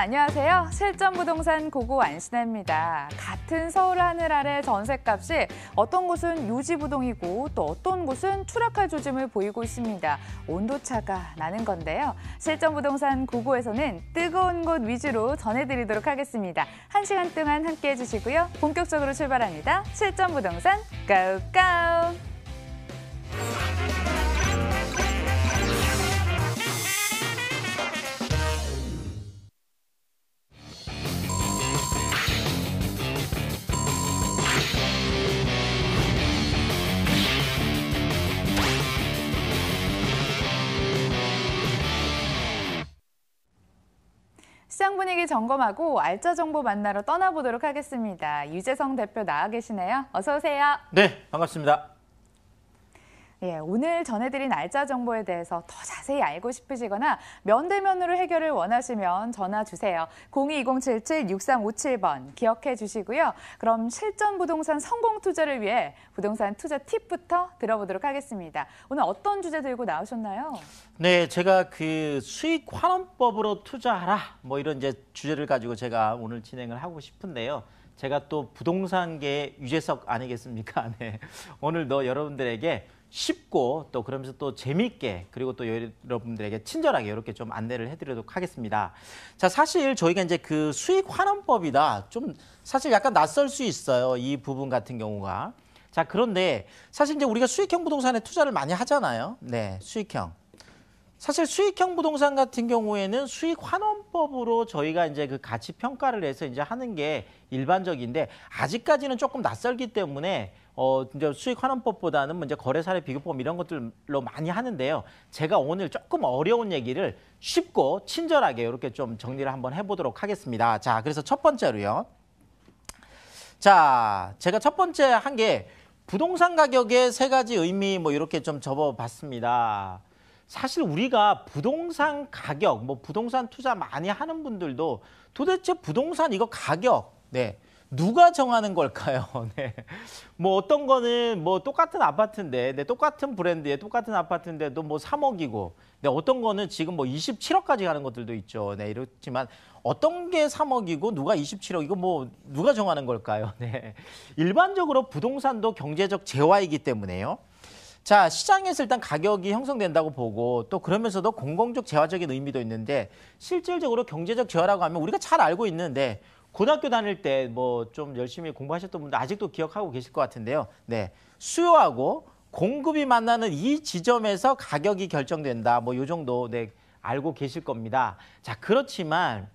안녕하세요. 실전부동산 고고 안신혜입니다. 같은 서울 하늘 아래 전셋값이 어떤 곳은 요지부동이고 또 어떤 곳은 추락할 조짐을 보이고 있습니다. 온도차가 나는 건데요. 실전부동산 고고에서는 뜨거운 곳 위주로 전해드리도록 하겠습니다. 1시간 동안 함께해 주시고요. 본격적으로 출발합니다. 실전부동산 고고! 시장 분위기 점검하고 알짜 정보 만나러 떠나보도록 하겠습니다. 유재성 대표 나와 계시네요. 어서 오세요. 네, 반갑습니다. 예, 오늘 전해드린 알짜 정보에 대해서 더 자세히 알고 싶으시거나 면대면으로 해결을 원하시면 전화 주세요. 02-2077-6357번 기억해 주시고요. 그럼 실전 부동산 성공 투자를 위해 부동산 투자 팁부터 들어보도록 하겠습니다. 오늘 어떤 주제 들고 나오셨나요? 네, 제가 그 수익 환원법으로 투자하라 뭐 이런 이제 주제를 가지고 제가 오늘 진행을 하고 싶은데요. 제가 또 부동산계 유재석 아니겠습니까? 네, 오늘도 여러분들에게 쉽고 또 그러면서 또 재미있게 그리고 또 여러분들에게 친절하게 이렇게 좀 안내를 해드리도록 하겠습니다. 자, 사실 저희가 이제 그 수익 환원법이다 좀 사실 약간 낯설 수 있어요. 이 부분 같은 경우가. 자, 그런데 사실 이제 우리가 수익형 부동산에 투자를 많이 하잖아요. 네, 수익형. 사실 수익형 부동산 같은 경우에는 수익 환원법으로 저희가 이제 그 가치 평가를 해서 이제 하는 게 일반적인데 아직까지는 조금 낯설기 때문에 이제 수익 환원법보다는 이제 거래 사례 비교법 이런 것들로 많이 하는데요. 제가 오늘 조금 어려운 얘기를 쉽고 친절하게 이렇게 좀 정리를 한번 해보도록 하겠습니다. 자, 그래서 첫 번째로요. 자, 제가 첫 번째 한 게 부동산 가격의 세 가지 의미 뭐 이렇게 좀 적어봤습니다. 사실 우리가 부동산 가격, 뭐 부동산 투자 많이 하는 분들도 도대체 부동산 이거 가격, 네, 누가 정하는 걸까요? 네, 뭐 어떤 거는 뭐 똑같은 아파트인데, 네, 똑같은 브랜드에 똑같은 아파트인데도 뭐 3억이고, 네, 어떤 거는 지금 뭐 27억까지 가는 것들도 있죠. 네, 이렇지만 어떤 게 3억이고 누가 27억이고 뭐 누가 정하는 걸까요? 네, 일반적으로 부동산도 경제적 재화이기 때문에요. 자, 시장에서 일단 가격이 형성된다고 보고 또 그러면서도 공공적 재화적인 의미도 있는데 실질적으로 경제적 재화라고 하면 우리가 잘 알고 있는데 고등학교 다닐 때 뭐 좀 열심히 공부하셨던 분들 아직도 기억하고 계실 것 같은데요. 네, 수요하고 공급이 만나는 이 지점에서 가격이 결정된다. 뭐 이 정도 네, 알고 계실 겁니다. 자, 그렇지만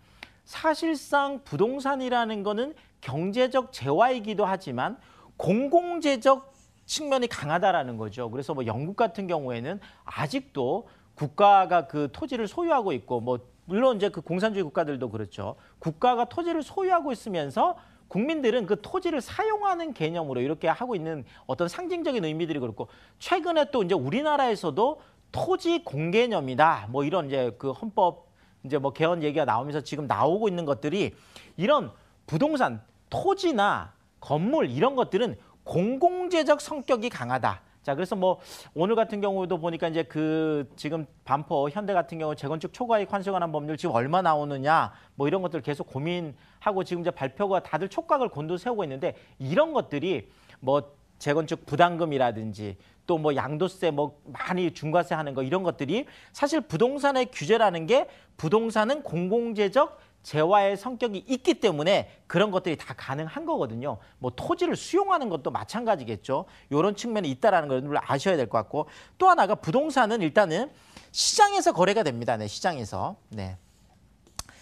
사실상 부동산이라는 거는 경제적 재화이기도 하지만 공공재적 측면이 강하다라는 거죠. 그래서 뭐 영국 같은 경우에는 아직도 국가가 그 토지를 소유하고 있고 뭐 물론 이제 그 공산주의 국가들도 그렇죠. 국가가 토지를 소유하고 있으면서 국민들은 그 토지를 사용하는 개념으로 이렇게 하고 있는 어떤 상징적인 의미들이 그렇고 최근에 또 이제 우리나라에서도 토지 공개념이다. 뭐 이런 이제 그 헌법 이제 뭐 개헌 얘기가 나오면서 지금 나오고 있는 것들이 이런 부동산, 토지나 건물 이런 것들은 공공재적 성격이 강하다. 자, 그래서 뭐 오늘 같은 경우도 보니까 이제 그 지금 반포 현대 같은 경우 재건축 초과이익 환수에 관한 법률 지금 얼마 나오느냐 뭐 이런 것들 계속 고민하고 지금 이제 발표가 다들 촉각을 곤두세우고 있는데 이런 것들이 뭐 재건축 부담금이라든지 또 뭐 양도세 뭐 많이 중과세 하는 거 이런 것들이 사실 부동산의 규제라는 게 부동산은 공공재적 재화의 성격이 있기 때문에 그런 것들이 다 가능한 거거든요. 뭐 토지를 수용하는 것도 마찬가지겠죠. 이런 측면이 있다는 걸 여러분들 아셔야 될 것 같고 또 하나가 부동산은 일단은 시장에서 거래가 됩니다. 네, 시장에서. 네.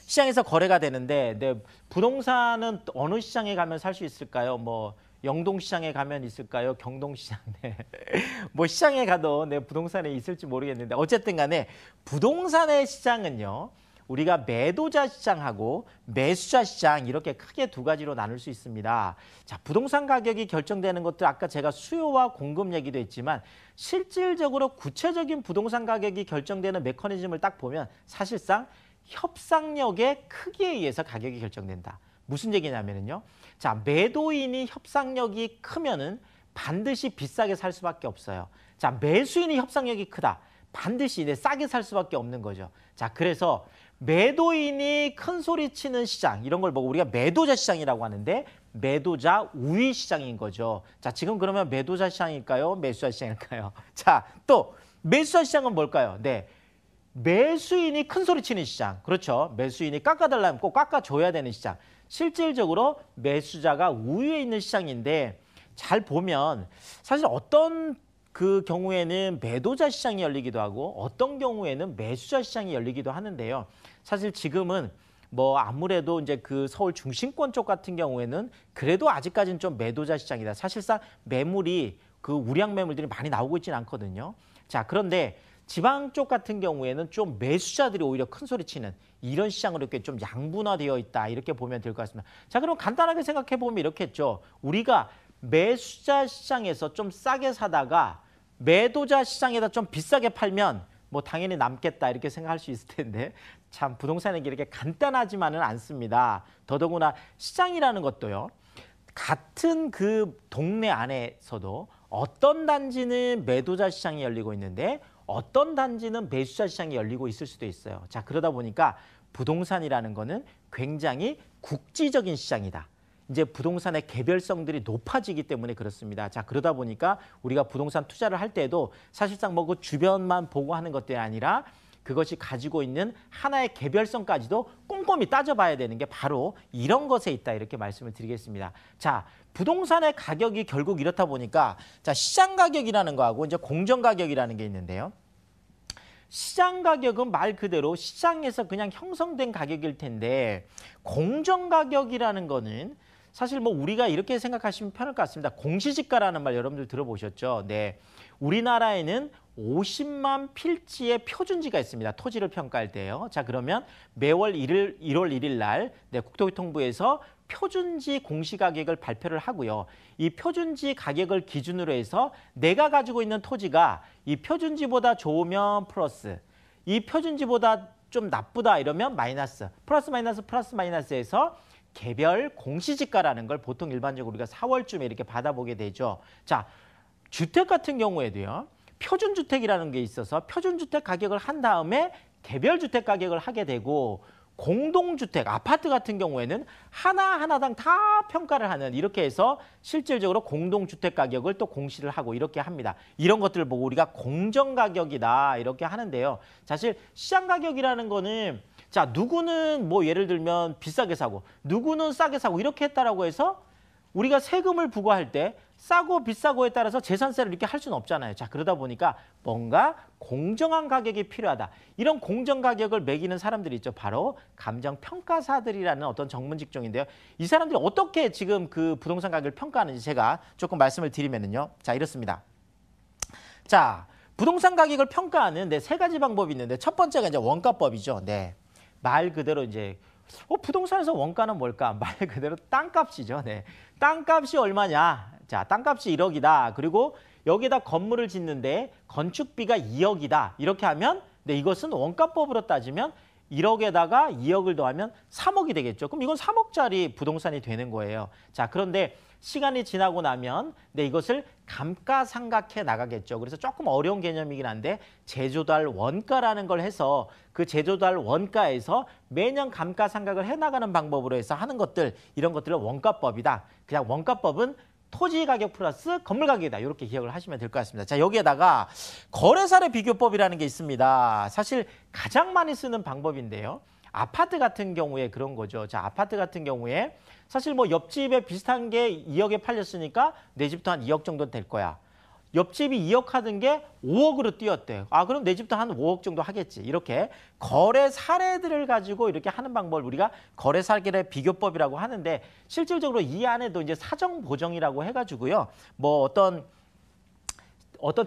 시장에서 거래가 되는데 네, 부동산은 어느 시장에 가면 살 수 있을까요? 뭐 영동시장에 가면 있을까요? 경동시장. 네. 뭐 시장에 가도 네, 부동산에 있을지 모르겠는데 어쨌든 간에 부동산의 시장은요. 우리가 매도자 시장하고 매수자 시장 이렇게 크게 두 가지로 나눌 수 있습니다. 자, 부동산 가격이 결정되는 것도 아까 제가 수요와 공급 얘기도 했지만 실질적으로 구체적인 부동산 가격이 결정되는 메커니즘을 딱 보면 사실상 협상력의 크기에 의해서 가격이 결정된다. 무슨 얘기냐면요. 자, 매도인이 협상력이 크면은 반드시 비싸게 살 수밖에 없어요. 자, 매수인이 협상력이 크다. 반드시 싸게 살 수밖에 없는 거죠. 자, 그래서 매도인이 큰 소리 치는 시장, 이런 걸 보고 우리가 매도자 시장이라고 하는데 매도자 우위 시장인 거죠. 자, 지금 그러면 매도자 시장일까요? 매수자 시장일까요? 자, 또 매수자 시장은 뭘까요? 네. 매수인이 큰 소리 치는 시장. 그렇죠. 매수인이 깎아달라면 꼭 깎아줘야 되는 시장. 실질적으로 매수자가 우위에 있는 시장인데 잘 보면 사실 어떤 그 경우에는 매도자 시장이 열리기도 하고 어떤 경우에는 매수자 시장이 열리기도 하는데요. 사실 지금은 뭐 아무래도 이제 그 서울 중심권 쪽 같은 경우에는 그래도 아직까지는 좀 매도자 시장이다. 사실상 매물이 그 우량 매물들이 많이 나오고 있지는 않거든요. 자, 그런데 지방 쪽 같은 경우에는 좀 매수자들이 오히려 큰 소리 치는 이런 시장으로 이렇게 좀 양분화되어 있다. 이렇게 보면 될 것 같습니다. 자, 그럼 간단하게 생각해 보면 이렇겠죠. 우리가 매수자 시장에서 좀 싸게 사다가 매도자 시장에다 좀 비싸게 팔면 뭐 당연히 남겠다 이렇게 생각할 수 있을 텐데 참 부동산이 이렇게 간단하지만은 않습니다. 더더구나 시장이라는 것도요. 같은 그 동네 안에서도 어떤 단지는 매도자 시장이 열리고 있는데 어떤 단지는 매수자 시장이 열리고 있을 수도 있어요. 자, 그러다 보니까 부동산이라는 거는 굉장히 국지적인 시장이다. 이제 부동산의 개별성들이 높아지기 때문에 그렇습니다. 자, 그러다 보니까 우리가 부동산 투자를 할 때도 사실상 뭐 그 주변만 보고 하는 것들이 아니라 그것이 가지고 있는 하나의 개별성까지도 꼼꼼히 따져봐야 되는 게 바로 이런 것에 있다 이렇게 말씀을 드리겠습니다. 자, 부동산의 가격이 결국 이렇다 보니까 자, 시장 가격이라는 거하고 이제 공정 가격이라는 게 있는데요. 시장 가격은 말 그대로 시장에서 그냥 형성된 가격일 텐데 공정 가격이라는 거는 사실 뭐 우리가 이렇게 생각하시면 편할 것 같습니다. 공시지가라는 말 여러분들 들어보셨죠? 네, 우리나라에는 50만 필지의 표준지가 있습니다. 토지를 평가할 때요. 자, 그러면 매월 1월 1일 날 국토교통부에서 표준지 공시가격을 발표를 하고요. 이 표준지 가격을 기준으로 해서 내가 가지고 있는 토지가 이 표준지보다 좋으면 플러스, 이 표준지보다 좀 나쁘다 이러면 마이너스, 플러스 마이너스에서 개별 공시지가라는 걸 보통 일반적으로 우리가 4월쯤에 이렇게 받아보게 되죠. 자, 주택 같은 경우에도요. 표준주택이라는 게 있어서 표준주택 가격을 한 다음에 개별주택 가격을 하게 되고 공동주택, 아파트 같은 경우에는 하나하나당 다 평가를 하는 이렇게 해서 실질적으로 공동주택 가격을 또 공시를 하고 이렇게 합니다. 이런 것들을 보고 우리가 공정가격이다 이렇게 하는데요. 사실 시장가격이라는 거는 자, 누구는 뭐 예를 들면 비싸게 사고 누구는 싸게 사고 이렇게 했다라고 해서 우리가 세금을 부과할 때 싸고 비싸고에 따라서 재산세를 이렇게 할 수는 없잖아요. 자, 그러다 보니까 뭔가 공정한 가격이 필요하다. 이런 공정 가격을 매기는 사람들이 있죠. 바로 감정평가사들이라는 어떤 전문 직종인데요. 이 사람들이 어떻게 지금 그 부동산 가격을 평가하는지 제가 조금 말씀을 드리면은요. 자, 이렇습니다. 자, 부동산 가격을 평가하는 세 가지 방법이 있는데 첫 번째가 이제 원가법이죠. 네. 말 그대로 이제 부동산에서 원가는 뭘까? 말 그대로 땅값이죠. 네. 땅값이 얼마냐? 자, 땅값이 1억이다. 그리고 여기에다 건물을 짓는데 건축비가 2억이다. 이렇게 하면 이것은 원가법으로 따지면 1억에다가 2억을 더하면 3억이 되겠죠. 그럼 이건 3억짜리 부동산이 되는 거예요. 자, 그런데 시간이 지나고 나면 이것을 감가상각해 나가겠죠. 그래서 조금 어려운 개념이긴 한데 제조달 원가라는 걸 해서 그 제조달 원가에서 매년 감가상각을 해나가는 방법으로 해서 하는 것들, 이런 것들을 원가법이다. 그냥 원가법은 토지 가격 플러스 건물 가격이다. 이렇게 기억을 하시면 될 것 같습니다. 자, 여기에다가 거래사례 비교법이라는 게 있습니다. 사실 가장 많이 쓰는 방법인데요. 아파트 같은 경우에 그런 거죠. 자, 아파트 같은 경우에 사실 뭐 옆집에 비슷한 게 2억에 팔렸으니까 내 집도 한 2억 정도 될 거야. 옆집이 2억 하던 게 5억으로 뛰었대. 아, 그럼 내 집도 한 5억 정도 하겠지. 이렇게 거래 사례들을 가지고 이렇게 하는 방법을 우리가 거래 사례 비교법이라고 하는데 실질적으로 이 안에도 이제 사정 보정이라고 해가지고요. 뭐 어떤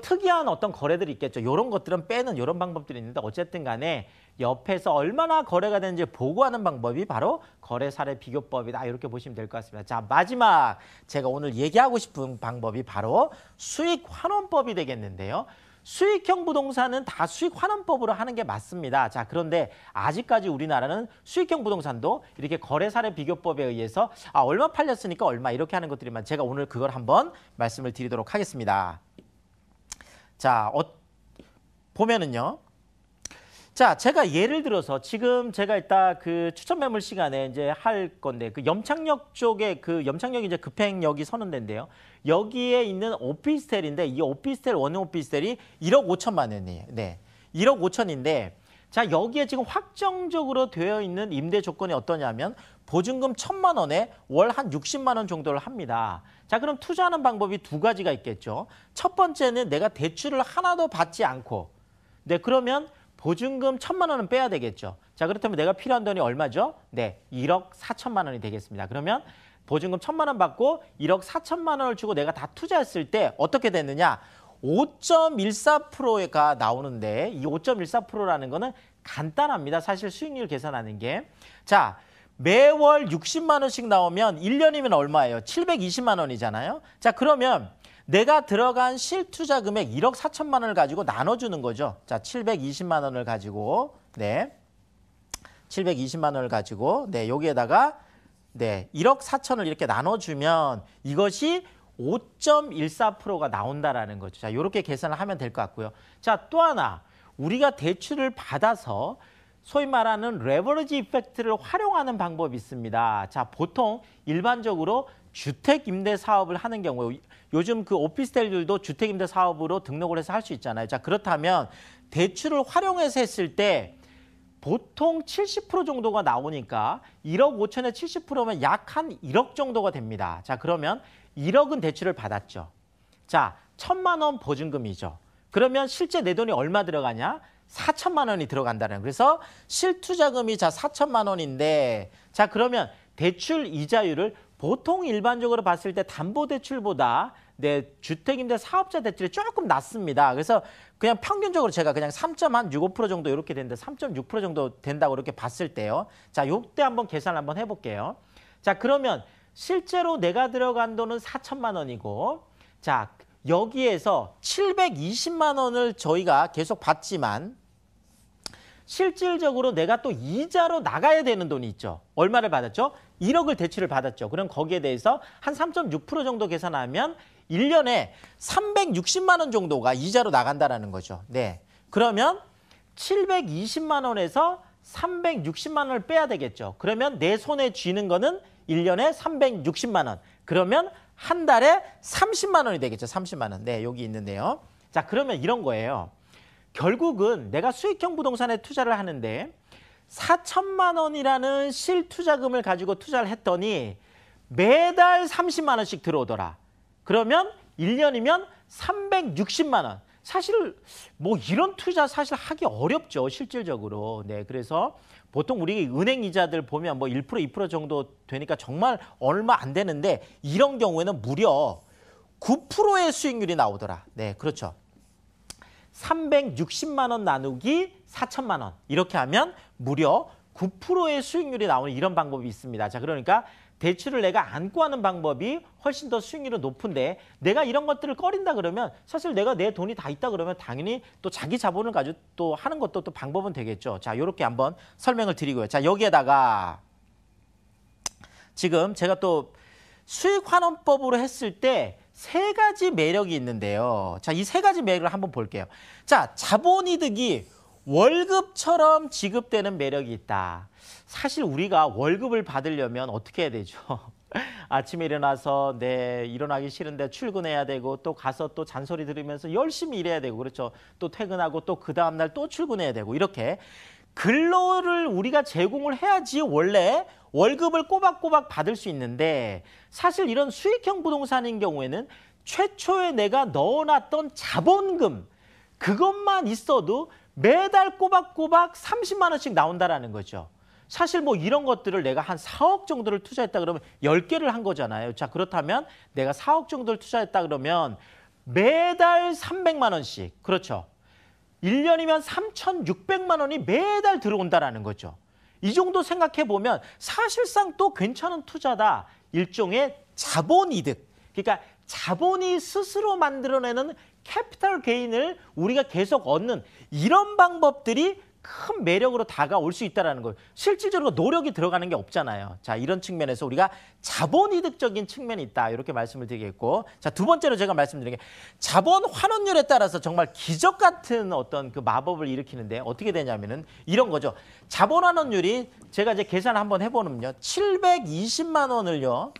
특이한 어떤 거래들이 있겠죠. 이런 것들은 빼는 이런 방법들이 있는데 어쨌든 간에 옆에서 얼마나 거래가 되는지 보고하는 방법이 바로 거래 사례 비교법이다. 이렇게 보시면 될 것 같습니다. 자, 마지막 제가 오늘 얘기하고 싶은 방법이 바로 수익 환원법이 되겠는데요. 수익형 부동산은 다 수익 환원법으로 하는 게 맞습니다. 자, 그런데 아직까지 우리나라는 수익형 부동산도 이렇게 거래 사례 비교법에 의해서 얼마 팔렸으니까 얼마 이렇게 하는 것들이만 제가 오늘 그걸 한번 말씀을 드리도록 하겠습니다. 자, 보면은요. 자, 제가 예를 들어서 지금 제가 이따 그 추천 매물 시간에 이제 할 건데 그 염창역 쪽에 그 염창역이 이제 급행역이 서는 데인데요. 여기에 있는 오피스텔인데 이 오피스텔 원룸 오피스텔이 1억 5천만 원이에요. 네. 1억 5천인데 자, 여기에 지금 확정적으로 되어 있는 임대 조건이 어떠냐면 보증금 1,000만 원에 월 한 60만 원 정도를 합니다. 자, 그럼 투자하는 방법이 두 가지가 있겠죠. 첫 번째는 내가 대출을 하나도 받지 않고 네, 그러면 보증금 1,000만 원은 빼야 되겠죠. 자, 그렇다면 내가 필요한 돈이 얼마죠? 네, 1억 4천만 원이 되겠습니다. 그러면 보증금 1,000만 원 받고 1억 4천만 원을 주고 내가 다 투자했을 때 어떻게 됐느냐? 5.14%가 나오는데 이 5.14%라는 거는 간단합니다. 사실 수익률 계산하는 게. 자, 매월 60만 원씩 나오면 1년이면 얼마예요? 720만 원이잖아요. 자, 그러면 내가 들어간 실투자 금액 1억 4천만 원을 가지고 나눠주는 거죠. 자, 720만 원을 가지고, 네. 720만 원을 가지고, 네, 여기에다가, 네, 1억 4천을 이렇게 나눠주면 이것이 5.14%가 나온다라는 거죠. 자, 이렇게 계산을 하면 될 것 같고요. 자, 또 하나, 우리가 대출을 받아서 소위 말하는 레버리지 이펙트를 활용하는 방법이 있습니다. 자, 보통 일반적으로 주택 임대 사업을 하는 경우에 요즘 그 오피스텔들도 주택 임대 사업으로 등록을 해서 할 수 있잖아요. 자, 그렇다면 대출을 활용해서 했을 때 보통 70% 정도가 나오니까 1억 5천에 70%면 약 한 1억 정도가 됩니다. 자, 그러면 1억은 대출을 받았죠. 자, 1,000만 원 보증금이죠. 그러면 실제 내 돈이 얼마 들어가냐? 4천만 원이 들어간다는 거예요. 그래서 실투자금이 자 4천만 원인데 자, 그러면 대출 이자율을 보통 일반적으로 봤을 때 담보대출보다 내 주택임대 사업자 대출이 조금 낮습니다. 그래서 그냥 평균적으로 제가 그냥 3.65% 정도 이렇게 되는데 3.6% 정도 된다고 이렇게 봤을 때요. 자, 요때 한번 계산 한번 해볼게요. 자, 그러면 실제로 내가 들어간 돈은 4천만 원이고 자, 여기에서 720만 원을 저희가 계속 받지만 실질적으로 내가 또 이자로 나가야 되는 돈이 있죠. 얼마를 받았죠? 1억을 대출을 받았죠. 그럼 거기에 대해서 한 3.6% 정도 계산하면 1년에 360만 원 정도가 이자로 나간다라는 거죠. 네. 그러면 720만 원에서 360만 원을 빼야 되겠죠. 그러면 내 손에 쥐는 거는 1년에 360만 원. 그러면 한 달에 30만 원이 되겠죠. 30만 원. 네, 여기 있는데요. 자, 그러면 이런 거예요. 결국은 내가 수익형 부동산에 투자를 하는데 4천만 원이라는 실투자금을 가지고 투자를 했더니 매달 30만 원씩 들어오더라. 그러면 1년이면 360만 원. 사실 뭐 이런 투자 사실 하기 어렵죠. 실질적으로. 네, 그래서 보통 우리 은행 이자들 보면 뭐 1%, 2% 정도 되니까 정말 얼마 안 되는데 이런 경우에는 무려 9%의 수익률이 나오더라. 네, 그렇죠. 360만 원 나누기 4천만 원. 이렇게 하면 무려 9%의 수익률이 나오는 이런 방법이 있습니다. 자, 그러니까 대출을 내가 안고 하는 방법이 훨씬 더 수익률이 높은데 내가 이런 것들을 꺼린다 그러면 사실 내가 내 돈이 다 있다 그러면 당연히 또 자기 자본을 가지고 또 하는 것도 또 방법은 되겠죠. 자, 이렇게 한번 설명을 드리고요. 자, 여기에다가 지금 제가 또 수익 환원법으로 했을 때 세 가지 매력이 있는데요. 자, 이 세 가지 매력을 한번 볼게요. 자, 자본이득이 월급처럼 지급되는 매력이 있다. 사실 우리가 월급을 받으려면 어떻게 해야 되죠? 아침에 일어나서 일어나기 싫은데 출근해야 되고 또 가서 또 잔소리 들으면서 열심히 일해야 되고 그렇죠. 또 퇴근하고 또 그 다음날 또 출근해야 되고 이렇게 근로를 우리가 제공을 해야지 원래 월급을 꼬박꼬박 받을 수 있는데 사실 이런 수익형 부동산인 경우에는 최초에 내가 넣어놨던 자본금 그것만 있어도 매달 꼬박꼬박 30만 원씩 나온다라는 거죠. 사실 뭐 이런 것들을 내가 한 4억 정도를 투자했다 그러면 10개를 한 거잖아요. 자, 그렇다면 내가 4억 정도를 투자했다 그러면 매달 300만 원씩. 그렇죠. 1년이면 3,600만 원이 매달 들어온다라는 거죠. 이 정도 생각해 보면 사실상 또 괜찮은 투자다. 일종의 자본이득. 그러니까 자본이 스스로 만들어내는 캐피탈 게인을 우리가 계속 얻는 이런 방법들이 큰 매력으로 다가올 수 있다는 거예요. 실질적으로 노력이 들어가는 게 없잖아요. 자, 이런 측면에서 우리가 자본이득적인 측면이 있다. 이렇게 말씀을 드리겠고. 자, 두 번째로 제가 말씀드린 게 자본 환원율에 따라서 정말 기적 같은 어떤 그 마법을 일으키는데 어떻게 되냐면은 이런 거죠. 자본 환원율이 제가 이제 계산 한번 해보면요. 720만 원을요.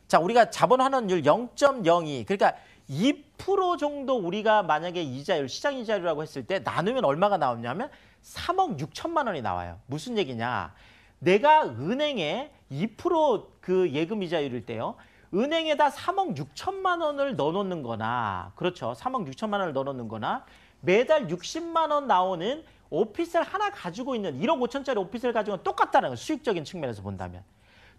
자, 우리가 자본 환원율 0.02. 그러니까 2% 정도 우리가 만약에 이자율, 시장 이자율이라고 했을 때 나누면 얼마가 나오냐면 3억 6천만 원이 나와요. 무슨 얘기냐? 내가 은행에 2% 예금 이자율일 때요. 은행에다 3억 6천만 원을 넣어놓는 거나, 그렇죠. 3억 6천만 원을 넣어놓는 거나, 매달 60만 원 나오는 오피스를 하나 가지고 있는 1억 5천짜리 오피스를 가지고 있는 똑같다는 거예요. 수익적인 측면에서 본다면.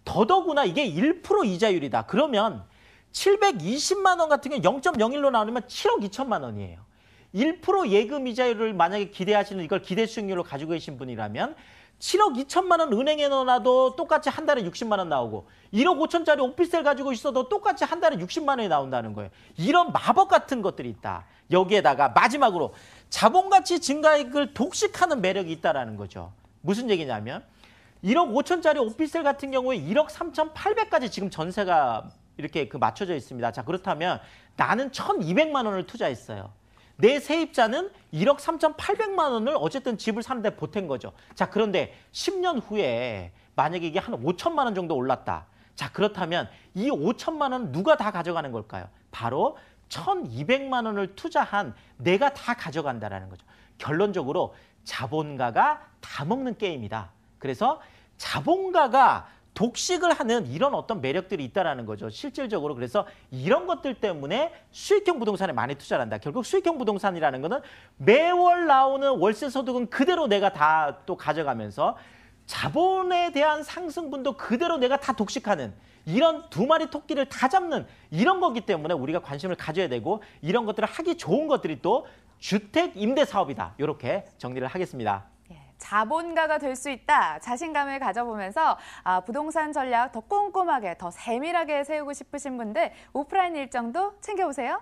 더더구나 이게 1% 이자율이다. 그러면 720만 원 같은 경우 0.01로 나누면 7억 2천만 원이에요. 1% 예금 이자율을 만약에 기대하시는 이걸 기대 수익률로 가지고 계신 분이라면 7억 2천만 원 은행에 넣어놔도 똑같이 한 달에 60만 원 나오고 1억 5천짜리 오피스를 가지고 있어도 똑같이 한 달에 60만 원이 나온다는 거예요. 이런 마법 같은 것들이 있다. 여기에다가 마지막으로 자본가치 증가액을 독식하는 매력이 있다는 거죠. 무슨 얘기냐면 1억 5천짜리 오피스텔 같은 경우에 1억 3,800까지 지금 전세가 이렇게 맞춰져 있습니다. 자, 그렇다면 나는 1,200만 원을 투자했어요. 내 세입자는 1억 3,800만 원을 어쨌든 집을 사는데 보탠 거죠. 자, 그런데 10년 후에 만약에 이게 한 5천만 원 정도 올랐다. 자, 그렇다면 이 5천만 원 누가 다 가져가는 걸까요? 바로 1,200만 원을 투자한 내가 다 가져간다라는 거죠. 결론적으로 자본가가 다 먹는 게임이다. 그래서 자본가가 독식을 하는 이런 어떤 매력들이 있다라는 거죠. 실질적으로. 그래서 이런 것들 때문에 수익형 부동산에 많이 투자를 한다. 결국 수익형 부동산이라는 거는 매월 나오는 월세 소득은 그대로 내가 다 또 가져가면서 자본에 대한 상승분도 그대로 내가 다 독식하는 이런 두 마리 토끼를 다 잡는 이런 거기 때문에 우리가 관심을 가져야 되고 이런 것들을 하기 좋은 것들이 또 주택 임대 사업이다. 이렇게 정리를 하겠습니다. 자본가가 될 수 있다. 자신감을 가져보면서 부동산 전략 더 꼼꼼하게, 더 세밀하게 세우고 싶으신 분들 오프라인 일정도 챙겨오세요.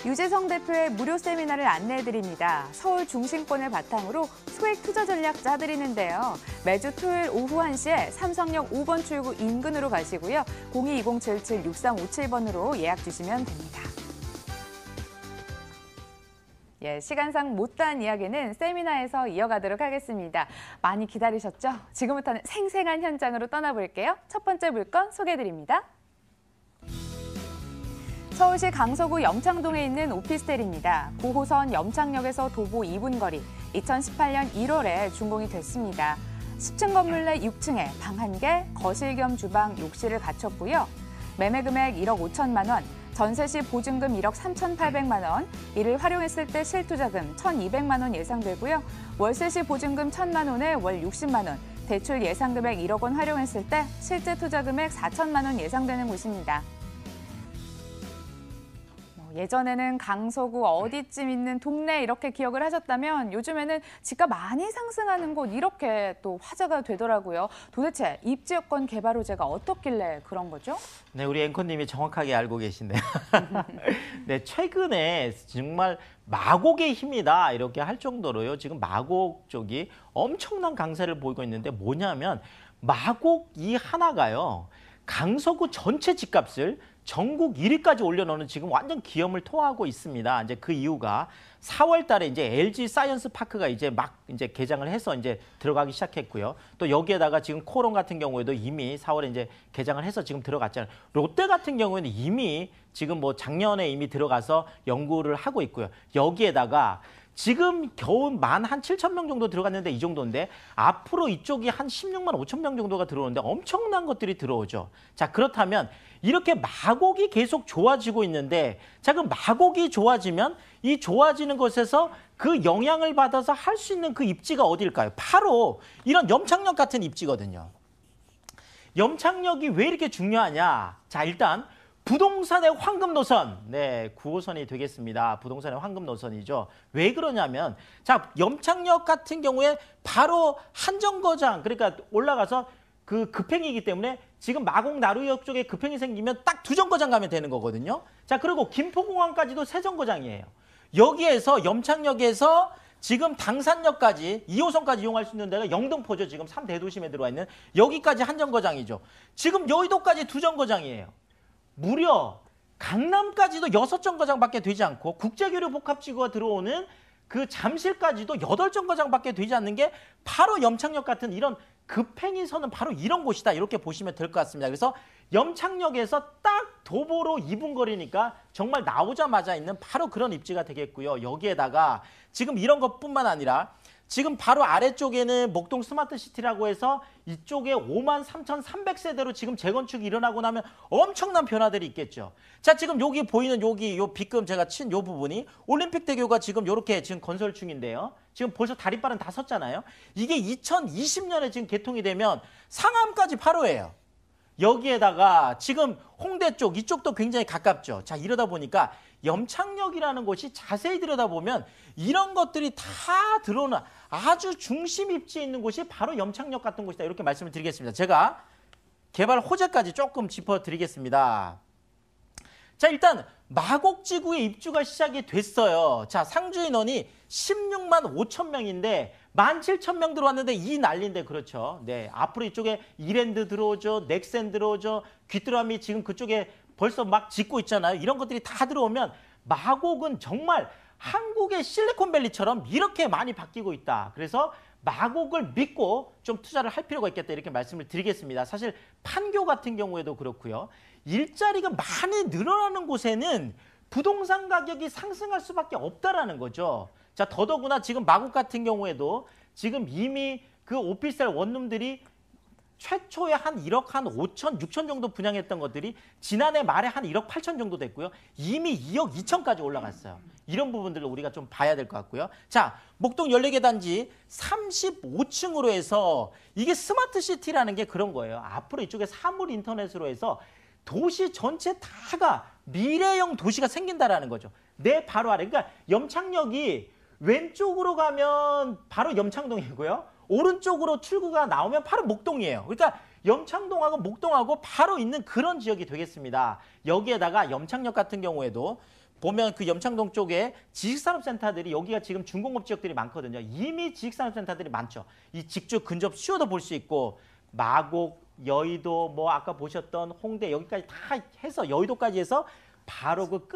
유재성 대표의 무료 세미나를 안내해드립니다. 서울 중심권을 바탕으로 소액 투자 전략 짜드리는데요. 매주 토요일 오후 1시에 삼성역 5번 출구 인근으로 가시고요. 0220776357번으로 예약 주시면 됩니다. 시간상 못다한 이야기는 세미나에서 이어가도록 하겠습니다. 많이 기다리셨죠? 지금부터는 생생한 현장으로 떠나볼게요. 첫 번째 물건 소개해드립니다. 서울시 강서구 염창동에 있는 오피스텔입니다. 9호선 염창역에서 도보 2분 거리, 2018년 1월에 준공이 됐습니다. 10층 건물 내 6층에 방 1개, 거실 겸 주방, 욕실을 갖췄고요. 매매 금액 1억 5천만 원, 전세 시 보증금 1억 3,800만 원, 이를 활용했을 때 실투자금 1,200만 원 예상되고요. 월세 시 보증금 1,000만 원에 월 60만 원, 대출 예상 금액 1억 원 활용했을 때 실제 투자 금액 4천만 원 예상되는 곳입니다. 예전에는 강서구 어디쯤 있는 동네 이렇게 기억을 하셨다면 요즘에는 집값 많이 상승하는 곳 이렇게 또 화제가 되더라고요. 도대체 입지여건 개발 호재가 어떻길래 그런 거죠? 네, 우리 앵커님이 정확하게 알고 계시네요. 네, 최근에 정말 마곡의 힘이다 이렇게 할 정도로요. 지금 마곡 쪽이 엄청난 강세를 보이고 있는데 뭐냐면 마곡 이 하나가요. 강서구 전체 집값을 전국 1위까지 올려놓는 지금 완전 기염을 토하고 있습니다. 이제 그 이유가 4월 달에 이제 LG 사이언스 파크가 이제 개장을 해서 이제 들어가기 시작했고요. 또 여기에다가 지금 코롱 같은 경우에도 이미 4월에 이제 개장을 해서 지금 들어갔잖아요. 롯데 같은 경우에는 이미 지금 작년에 이미 들어가서 연구를 하고 있고요. 여기에다가 지금 겨우 만 7천 명 정도 들어갔는데 이 정도인데 앞으로 이쪽이 한 16만 5천 명 정도가 들어오는데 엄청난 것들이 들어오죠. 자, 그렇다면 이렇게 마곡이 계속 좋아지고 있는데 자, 그럼 마곡이 좋아지면 이 좋아지는 곳에서 그 영향을 받아서 할 수 있는 그 입지가 어딜까요? 바로 이런 염창역 같은 입지거든요. 염창역이 왜 이렇게 중요하냐? 자, 일단 부동산의 황금 노선, 네, 9호선이 되겠습니다. 부동산의 황금 노선이죠. 왜 그러냐면, 자, 염창역 같은 경우에 바로 한정거장, 그러니까 올라가서 그 급행이기 때문에 지금 마곡 나루역 쪽에 급행이 생기면 딱 두 정거장 가면 되는 거거든요. 자, 그리고 김포공항까지도 세 정거장이에요. 여기에서 염창역에서 지금 당산역까지 2호선까지 이용할 수 있는 데가 영등포죠. 지금 3대도심에 들어와 있는 여기까지 한 정거장이죠. 지금 여의도까지 2정거장이에요. 무려 강남까지도 6정거장밖에 되지 않고 국제교류 복합지구가 들어오는 그 잠실까지도 8정거장밖에 되지 않는 게 바로 염창역 같은 이런 급행이선은 바로 이런 곳이다. 이렇게 보시면 될 것 같습니다. 그래서 염창역에서 딱 도보로 2분 거리니까 정말 나오자마자 있는 바로 그런 입지가 되겠고요. 여기에다가 지금 이런 것뿐만 아니라 지금 바로 아래쪽에는 목동 스마트시티라고 해서 이쪽에 53,300세대로 지금 재건축이 일어나고 나면 엄청난 변화들이 있겠죠. 자, 지금 여기 보이는 여기 요 빗금 제가 친 요 부분이 올림픽대교가 지금 요렇게 지금 건설 중인데요. 지금 벌써 다리발은 다 섰잖아요. 이게 2020년에 지금 개통이 되면 상암까지 바로예요. 여기에다가 지금 홍대 쪽 이쪽도 굉장히 가깝죠. 자, 이러다 보니까 염창역이라는 곳이 자세히 들여다보면 이런 것들이 다 들어오는 아주 중심 입지에 있는 곳이 바로 염창역 같은 곳이다. 이렇게 말씀을 드리겠습니다. 제가 개발 호재까지 조금 짚어드리겠습니다. 자, 일단 마곡지구에 입주가 시작이 됐어요. 자, 상주 인원이 16만 5천 명인데 17,000명 들어왔는데 이 난리인데 그렇죠. 네, 앞으로 이쪽에 이랜드 들어오죠. 넥센 들어오죠. 귀뚜라미 지금 그쪽에 벌써 막 짓고 있잖아요. 이런 것들이 다 들어오면 마곡은 정말 한국의 실리콘밸리처럼 이렇게 많이 바뀌고 있다. 그래서 마곡을 믿고 좀 투자를 할 필요가 있겠다. 이렇게 말씀을 드리겠습니다. 사실 판교 같은 경우에도 그렇고요. 일자리가 많이 늘어나는 곳에는 부동산 가격이 상승할 수밖에 없다라는 거죠. 자, 더더구나 지금 마곡 같은 경우에도 지금 이미 그 오피스텔 원룸들이 최초에 한 1억 한 5천, 6천 정도 분양했던 것들이 지난해 말에 한 1억 8천 정도 됐고요. 이미 2억 2천까지 올라갔어요. 이런 부분들을 우리가 좀 봐야 될 것 같고요. 자, 목동 14개 단지 35층으로 해서 이게 스마트시티라는 게 그런 거예요. 앞으로 이쪽에 사물 인터넷으로 해서 도시 전체 다가 미래형 도시가 생긴다라는 거죠. 내 바로 아래. 그러니까 염창역이 왼쪽으로 가면 바로 염창동이고요. 오른쪽으로 출구가 나오면 바로 목동이에요. 그러니까 염창동하고 목동하고 바로 있는 그런 지역이 되겠습니다. 여기에다가 염창역 같은 경우에도 보면 그 염창동 쪽에 지식산업센터들이 여기가 지금 중공업 지역들이 많거든요. 이미 지식산업센터들이 많죠. 이 직주 근접 수요도 볼 수 있고 마곡, 여의도, 뭐 아까 보셨던 홍대 여기까지 다 해서 여의도까지 해서 바로 그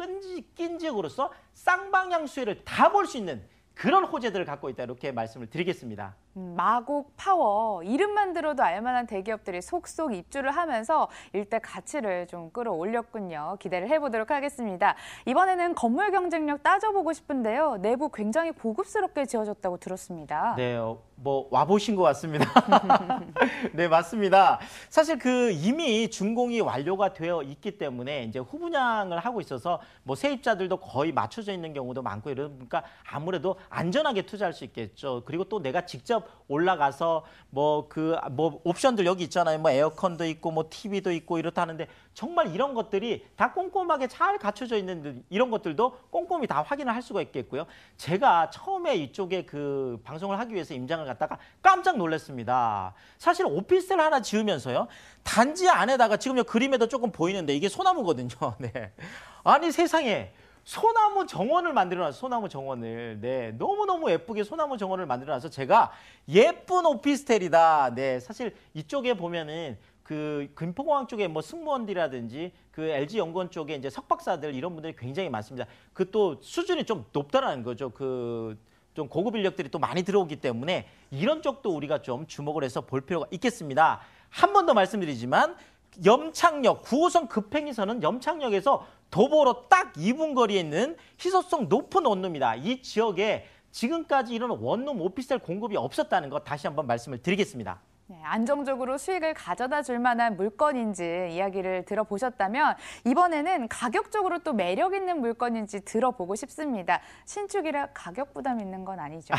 낀 지역으로서 쌍방향 수혜를 다 볼 수 있는 그런 호재들을 갖고 있다. 이렇게 말씀을 드리겠습니다. 마곡 파워, 이름만 들어도 알만한 대기업들이 속속 입주를 하면서 일대 가치를 좀 끌어올렸군요. 기대를 해보도록 하겠습니다. 이번에는 건물 경쟁력 따져보고 싶은데요. 내부 굉장히 고급스럽게 지어졌다고 들었습니다. 네, 뭐 와보신 것 같습니다. 네, 맞습니다. 사실 그 이미 준공이 완료가 되어 있기 때문에 이제 후분양을 하고 있어서 뭐 세입자들도 거의 맞춰져 있는 경우도 많고 이러니까 아무래도 안전하게 투자할 수 있겠죠. 그리고 또 내가 직접 올라가서 뭐 옵션들 여기 있잖아요. 뭐 에어컨도 있고 뭐 TV도 있고 이렇다 하는데 정말 이런 것들이 다 꼼꼼하게 잘 갖춰져 있는 이런 것들도 꼼꼼히 다 확인을 할 수가 있겠고요. 제가 처음에 이쪽에 그 방송을 하기 위해서 임장을 갔다가 깜짝 놀랐습니다. 사실 오피스텔 하나 지으면서요. 단지 안에다가 지금 요 그림에도 조금 보이는데 이게 소나무거든요. 네. 아니 세상에. 소나무 정원을 만들어놨어요. 소나무 정원을. 네, 너무너무 예쁘게 소나무 정원을 만들어놔서 제가 예쁜 오피스텔이다. 네, 사실 이쪽에 보면은 그 김포공항 쪽에 뭐 승무원들이라든지 그 LG연구원 쪽에 이제 석박사들 이런 분들이 굉장히 많습니다. 그 또 수준이 좀 높다라는 거죠. 그 좀 고급 인력들이 또 많이 들어오기 때문에 이런 쪽도 우리가 좀 주목을 해서 볼 필요가 있겠습니다. 한 번 더 말씀드리지만 염창역 9호선 급행이선은 염창역에서 도보로 딱 2분 거리에 있는 희소성 높은 원룸이다. 이 지역에 지금까지 이런 원룸 오피스텔 공급이 없었다는 것 다시 한번 말씀을 드리겠습니다. 네, 안정적으로 수익을 가져다 줄 만한 물건인지 이야기를 들어보셨다면 이번에는 가격적으로 또 매력 있는 물건인지 들어보고 싶습니다. 신축이라 가격 부담 있는 건 아니죠.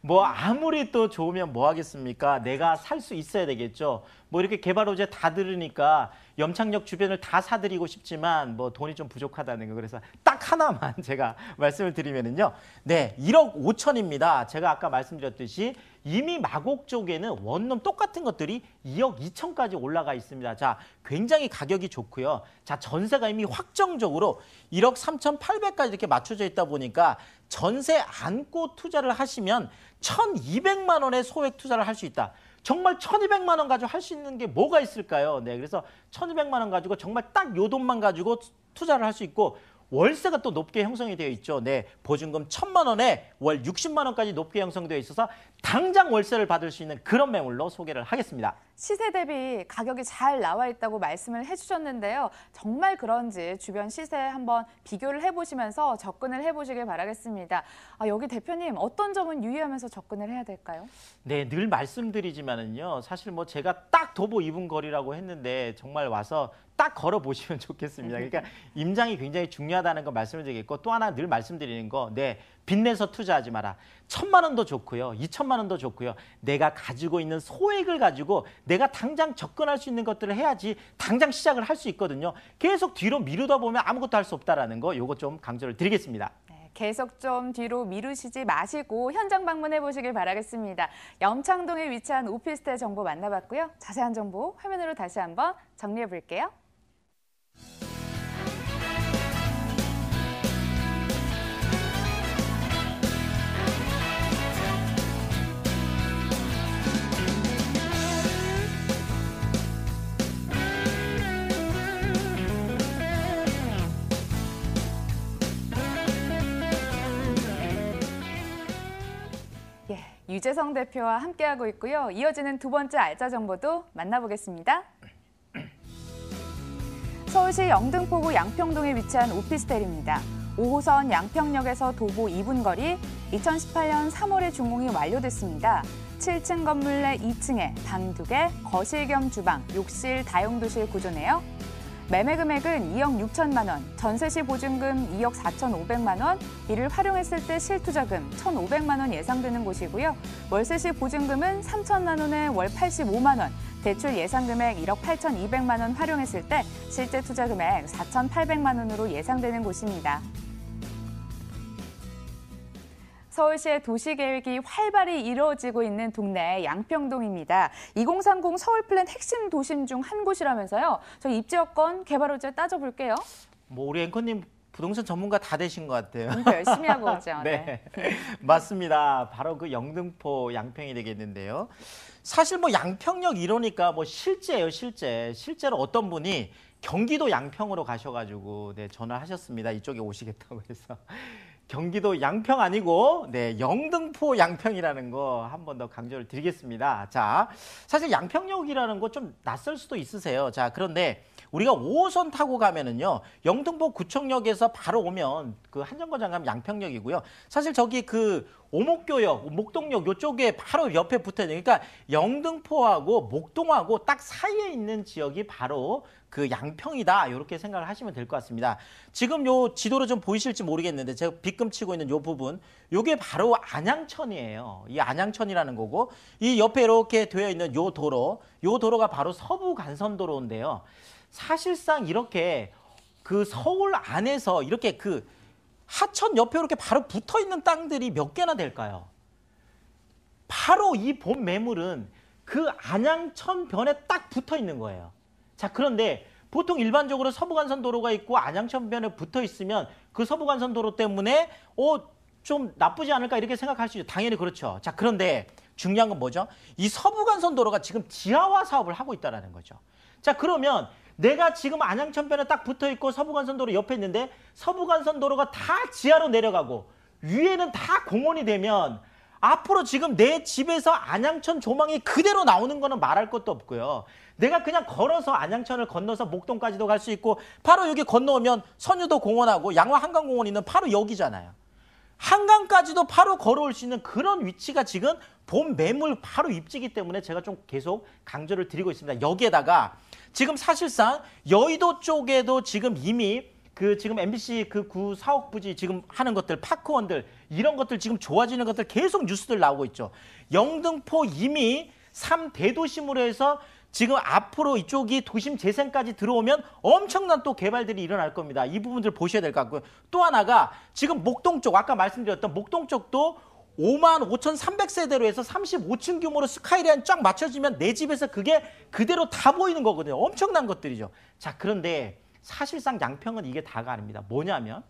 뭐 아무리 또 좋으면 뭐 하겠습니까? 내가 살 수 있어야 되겠죠. 뭐 이렇게 개발 호재 다 들으니까 염창역 주변을 다 사드리고 싶지만 뭐 돈이 좀 부족하다는 거. 그래서 딱 하나만 제가 말씀을 드리면은요. 네, 1억 5천입니다. 제가 아까 말씀드렸듯이 이미 마곡 쪽에는 원룸 똑같은 것들이 2억 2천까지 올라가 있습니다. 자, 굉장히 가격이 좋고요. 자, 전세가 이미 확정적으로 1억 3,800까지 이렇게 맞춰져 있다 보니까 전세 안고 투자를 하시면 1,200만 원의 소액 투자를 할 수 있다. 정말 1,200만 원 가지고 할 수 있는 게 뭐가 있을까요? 네, 그래서 1,200만 원 가지고 정말 딱 요 돈만 가지고 투자를 할 수 있고 월세가 또 높게 형성이 되어 있죠. 네, 보증금 1,000만 원에 월 60만 원까지 높게 형성되어 있어서 당장 월세를 받을 수 있는 그런 매물로 소개를 하겠습니다. 시세 대비 가격이 잘 나와 있다고 말씀을 해주셨는데요. 정말 그런지 주변 시세 한번 비교를 해보시면서 접근을 해보시길 바라겠습니다. 여기 대표님 어떤 점은 유의하면서 접근을 해야 될까요? 네, 늘 말씀드리지만은요. 사실 뭐 제가 딱 도보 2분 거리라고 했는데 정말 와서 딱 걸어 보시면 좋겠습니다. 그러니까 임장이 굉장히 중요하다는 거 말씀을 드리겠고 또 하나 늘 말씀드리는 거, 네, 빚내서 투자하지 마라. 1,000만 원도 좋고요, 2,000만 원도 좋고요. 내가 가지고 있는 소액을 가지고 내가 당장 접근할 수 있는 것들을 해야지 당장 시작을 할 수 있거든요. 계속 뒤로 미루다 보면 아무것도 할 수 없다라는 거, 요거 좀 강조를 드리겠습니다. 계속 좀 뒤로 미루시지 마시고 현장 방문해 보시길 바라겠습니다. 염창동에 위치한 오피스텔 정보 만나봤고요. 자세한 정보 화면으로 다시 한번 정리해 볼게요. 유재성 대표와 함께하고 있고요. 이어지는 두 번째 알짜 정보도 만나보겠습니다. 서울시 영등포구 양평동에 위치한 오피스텔입니다. 5호선 양평역에서 도보 2분 거리, 2018년 3월에 준공이 완료됐습니다. 7층 건물 내 2층에 방 2개, 거실 겸 주방, 욕실, 다용도실 구조네요. 매매 금액은 2억 6천만 원, 전세 시 보증금 2억 4,500만 원, 이를 활용했을 때 실투자금 1,500만 원 예상되는 곳이고요. 월세 시 보증금은 3천만 원에 월 85만 원, 대출 예상 금액 1억 8,200만 원 활용했을 때 실제 투자 금액 4,800만 원으로 예상되는 곳입니다. 서울시의 도시계획이 활발히 이루어지고 있는 동네 양평동입니다. 2030 서울플랜 핵심 도심 중 한 곳이라면서요. 저희 입지 여건, 개발 호재 따져볼게요. 뭐 우리 앵커님 부동산 전문가 다 되신 것 같아요. 열심히 하고 오죠. 네, 맞습니다. 바로 그 영등포 양평이 되겠는데요. 사실 뭐 양평역 이러니까 뭐 실제예요, 실제. 실제로 어떤 분이 경기도 양평으로 가셔가지고 네, 전화하셨습니다. 이쪽에 오시겠다고 해서. 경기도 양평 아니고 네, 영등포 양평이라는 거 한 번 더 강조를 드리겠습니다. 자, 사실 양평역이라는 거 좀 낯설 수도 있으세요. 자, 그런데 우리가 5호선 타고 가면은요, 영등포 구청역에서 바로 오면 그 한정거장 가면 양평역이고요. 사실 저기 그 오목교역, 목동역 요쪽에 바로 옆에 붙어 있는, 그러니까 영등포하고 목동하고 딱 사이에 있는 지역이 바로 그 양평이다, 이렇게 생각을 하시면 될 것 같습니다. 지금 요 지도로 좀 보이실지 모르겠는데 제가 빗금 치고 있는 요 부분, 요게 바로 안양천이에요. 이 안양천이라는 거고, 이 옆에 이렇게 되어 있는 요 도로가 바로 서부간선도로인데요. 사실상 이렇게 그 서울 안에서 이렇게 그 하천 옆에 이렇게 바로 붙어 있는 땅들이 몇 개나 될까요? 바로 이 본 매물은 그 안양천 변에 딱 붙어 있는 거예요. 자, 그런데 보통 일반적으로 서부간선도로가 있고 안양천 변에 붙어 있으면 그 서부간선도로 때문에 좀 나쁘지 않을까 이렇게 생각할 수 있죠. 당연히 그렇죠. 자, 그런데 중요한 건 뭐죠? 이 서부간선도로가 지금 지하화 사업을 하고 있다는 거죠. 자, 그러면 내가 지금 안양천변에 딱 붙어 있고 서부간선도로 옆에 있는데 서부간선도로가 다 지하로 내려가고 위에는 다 공원이 되면 앞으로 지금 내 집에서 안양천 조망이 그대로 나오는 거는 말할 것도 없고요. 내가 그냥 걸어서 안양천을 건너서 목동까지도 갈 수 있고 바로 여기 건너오면 선유도 공원하고 양화 한강공원 있는 바로 여기잖아요. 한강까지도 바로 걸어올 수 있는 그런 위치가 지금 본 매물 바로 입지이기 때문에 제가 좀 계속 강조를 드리고 있습니다. 여기에다가 지금 사실상 여의도 쪽에도 지금 이미 그 지금 MBC 그 구 사옥 부지 지금 하는 것들, 파크원들 이런 것들 지금 좋아지는 것들 계속 뉴스들 나오고 있죠. 영등포 이미 3대도심으로 해서 지금 앞으로 이쪽이 도심 재생까지 들어오면 엄청난 또 개발들이 일어날 겁니다. 이 부분들 보셔야 될 것 같고요. 또 하나가 지금 목동 쪽, 아까 말씀드렸던 목동 쪽도 55,300세대로 해서 35층 규모로 스카이라인 쫙 맞춰지면 내 집에서 그게 그대로 다 보이는 거거든요. 엄청난 것들이죠. 자, 그런데 사실상 양평은 이게 다가 아닙니다. 뭐냐면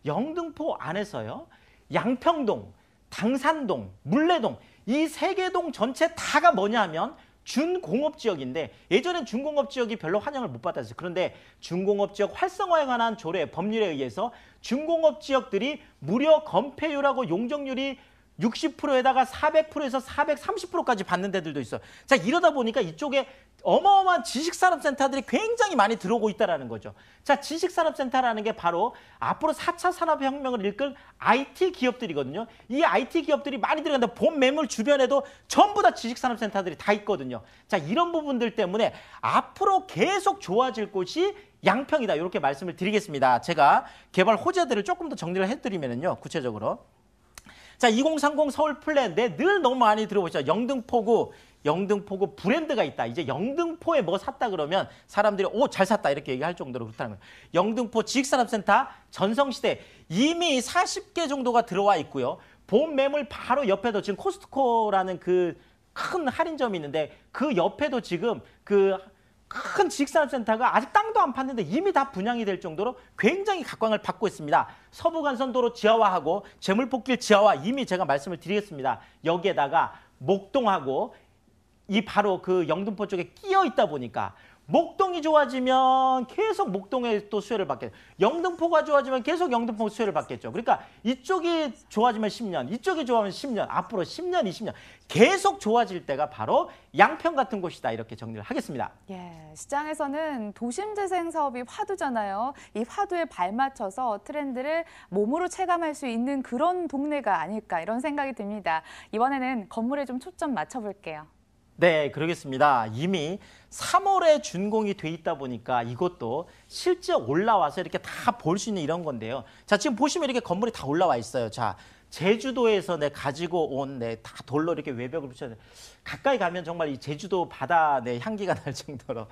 영등포 안에서요, 양평동, 당산동, 물레동 이 3개 동 전체 다가 뭐냐 하면 준공업지역인데 예전엔 준공업지역이 별로 환영을 못 받았어요. 그런데 준공업지역 활성화에 관한 조례, 법률에 의해서 준공업지역들이 무려 건폐율하고 용적률이 60%에다가 400%에서 430%까지 받는 데들도 있어요. 자, 이러다 보니까 이쪽에 어마어마한 지식산업센터들이 굉장히 많이 들어오고 있다는 거죠. 자, 지식산업센터라는 게 바로 앞으로 4차 산업혁명을 이끌 IT 기업들이거든요. 이 IT 기업들이 많이 들어간다. 본 매물 주변에도 전부 다 지식산업센터들이 다 있거든요. 자, 이런 부분들 때문에 앞으로 계속 좋아질 곳이 양평이다. 이렇게 말씀을 드리겠습니다. 제가 개발 호재들을 조금 더 정리를 해드리면요. 구체적으로. 자, 2030 서울 플랜, 늘 너무 많이 들어보시죠. 영등포구 브랜드가 있다. 이제 영등포에 뭐 샀다 그러면 사람들이 잘 샀다 이렇게 얘기할 정도로 그렇다는 거예요. 영등포 지식산업센터 전성시대 이미 40개 정도가 들어와 있고요. 본 매물 바로 옆에도 지금 코스트코라는 그 큰 할인점이 있는데 그 옆에도 지금 그 큰 지식산업센터가 아직 땅도 안 팠는데 이미 다 분양이 될 정도로 굉장히 각광을 받고 있습니다. 서부간선도로 지하화하고 제물폭길 지하화 이미 제가 말씀을 드리겠습니다. 여기에다가 목동하고 이 바로 그 영등포 쪽에 끼어 있다 보니까 목동이 좋아지면 계속 목동에 또 수혜를 받겠죠. 영등포가 좋아지면 계속 영등포 수혜를 받겠죠. 그러니까 이쪽이 좋아지면 10년, 이쪽이 좋아지면 10년, 앞으로 10년, 20년 계속 좋아질 때가 바로 양평 같은 곳이다. 이렇게 정리를 하겠습니다. 예, 시장에서는 도심재생 사업이 화두잖아요. 이 화두에 발맞춰서 트렌드를 몸으로 체감할 수 있는 그런 동네가 아닐까 이런 생각이 듭니다. 이번에는 건물에 좀 초점 맞춰볼게요. 네, 그러겠습니다. 이미 3월에 준공이 돼 있다 보니까 이것도 실제 올라와서 이렇게 다 볼 수 있는 이런 건데요. 자, 지금 보시면 이렇게 건물이 다 올라와 있어요. 자, 제주도에서 가지고 온 다 돌로 이렇게 외벽을 붙였는데 가까이 가면 정말 이 제주도 바다 향기가 날 정도로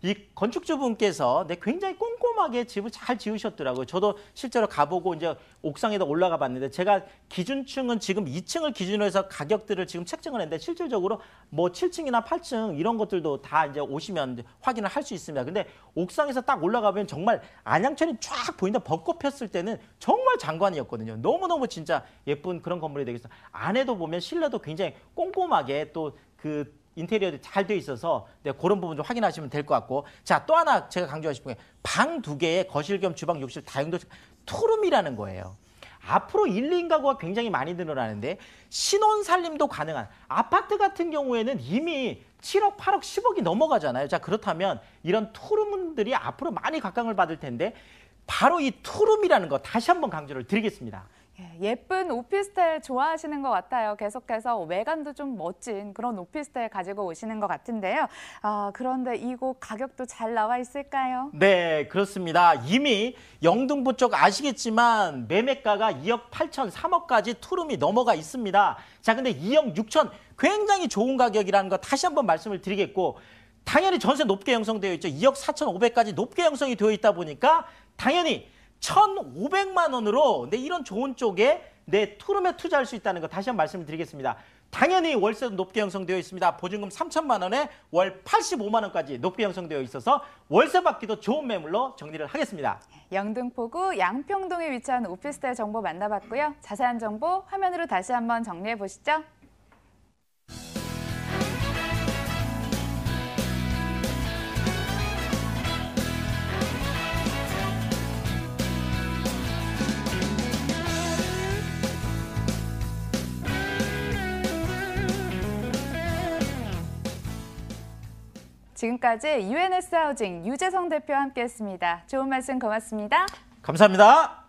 이 건축주분께서 굉장히 꼼꼼하게 집을 잘 지으셨더라고요. 저도 실제로 가보고 이제 옥상에다 올라가 봤는데 제가 기준층은 지금 2층을 기준으로 해서 가격들을 지금 책정을 했는데 실질적으로 뭐 7층이나 8층 이런 것들도 다 이제 오시면 이제 확인을 할 수 있습니다. 근데 옥상에서 딱 올라가면 정말 안양천이 쫙 보인다. 벚꽃 폈을 때는 정말 장관이었거든요. 너무너무 진짜 예쁜 그런 건물이 되겠어요. 안에도 보면 실내도 굉장히 꼼꼼하게 또 그 인테리어도 잘 되어 있어서 그런 부분 좀 확인하시면 될 것 같고 자, 또 하나 제가 강조하고 싶은 게 방 2개에 거실 겸 주방, 욕실 다용도 투룸이라는 거예요. 앞으로 1, 2인 가구가 굉장히 많이 늘어나는데 신혼 살림도 가능한 아파트 같은 경우에는 이미 7억, 8억, 10억이 넘어가잖아요. 자, 그렇다면 이런 투룸들이 앞으로 많이 각광을 받을 텐데 바로 이 투룸이라는 거 다시 한번 강조를 드리겠습니다. 예쁜 오피스텔 좋아하시는 것 같아요. 계속해서 외관도 좀 멋진 그런 오피스텔 가지고 오시는 것 같은데요. 그런데 이곳 가격도 잘 나와 있을까요? 네, 그렇습니다. 이미 영등포 쪽 아시겠지만 매매가가 2억 8천, 3억까지 투룸이 넘어가 있습니다. 자, 근데 2억 6천 굉장히 좋은 가격이라는 거 다시 한번 말씀을 드리겠고 당연히 전세 높게 형성되어 있죠. 2억 4천 5백까지 높게 형성이 되어 있다 보니까 당연히 1,500만 원으로 이런 좋은 쪽에 투룸에 투자할 수 있다는 거 다시 한번 말씀을 드리겠습니다. 당연히 월세도 높게 형성되어 있습니다. 보증금 3천만 원에 월 85만 원까지 높게 형성되어 있어서 월세 받기도 좋은 매물로 정리를 하겠습니다. 영등포구 양평동에 위치한 오피스텔 정보 만나봤고요. 자세한 정보 화면으로 다시 한번 정리해 보시죠. 지금까지 UNS 하우징 유재성 대표와 함께했습니다. 좋은 말씀 고맙습니다. 감사합니다.